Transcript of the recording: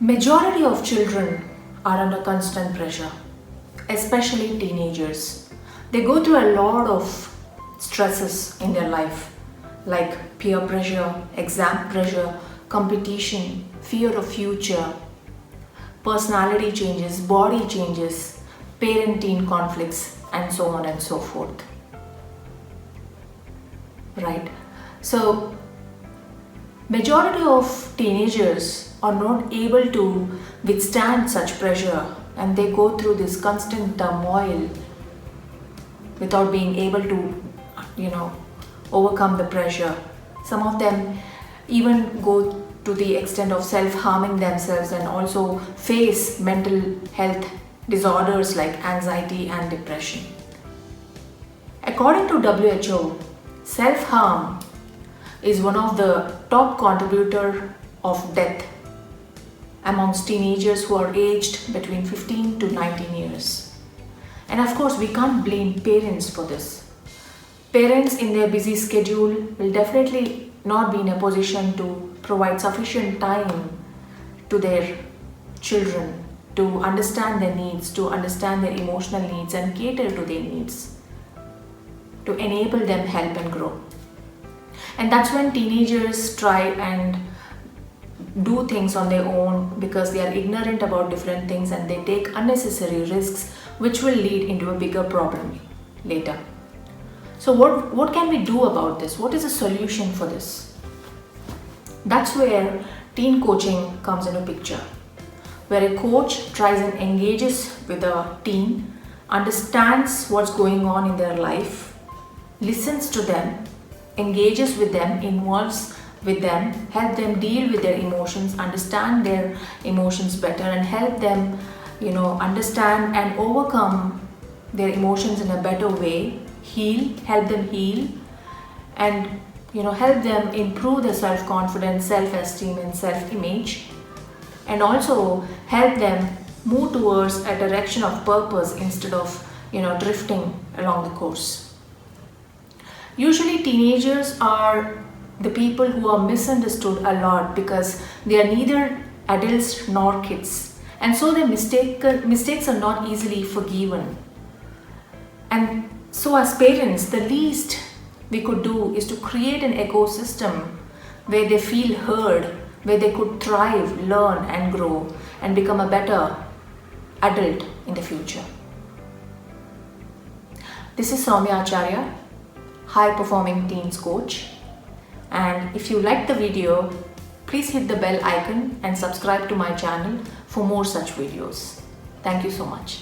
Majority of children are under constant pressure, especially teenagers. They go through a lot of stresses in their life, like peer pressure, exam pressure, competition, fear of future, personality changes, body changes, parent-teen conflicts, and so on and so forth. Right? So, majority of teenagers are not able to withstand such pressure, and they go through this constant turmoil without being able to, overcome the pressure. Some of them even go to the extent of self-harming themselves and also face mental health disorders like anxiety and depression. According to WHO, self-harm is one of the top contributor of death amongst teenagers who are aged between 15 to 19 years. And of course, we can't blame parents for this. Parents in their busy schedule will definitely not be in a position to provide sufficient time to their children to understand their needs, to understand their emotional needs and cater to their needs, to enable them help and grow. And that's when teenagers try and do things on their own because they are ignorant about different things and they take unnecessary risks which will lead into a bigger problem later. So what can we do about this? What is the solution for this? That's where teen coaching comes into picture, where a coach tries and engages with a teen, understands what's going on in their life, listens to them, engages with them, involves with them, help them deal with their emotions, understand their emotions better and help them, understand and overcome their emotions in a better way, help them heal and help them improve their self-confidence, self-esteem and self-image, and also help them move towards a direction of purpose instead of drifting along the course. Usually teenagers are the people who are misunderstood a lot because they are neither adults nor kids, and so their mistakes are not easily forgiven. And so as parents, the least we could do is to create an ecosystem where they feel heard, where they could thrive, learn and grow and become a better adult in the future. This is Soumya Acharya, High Performing Teens Coach. And if you like the video, please hit the bell icon and subscribe to my channel for more such videos. Thank you so much.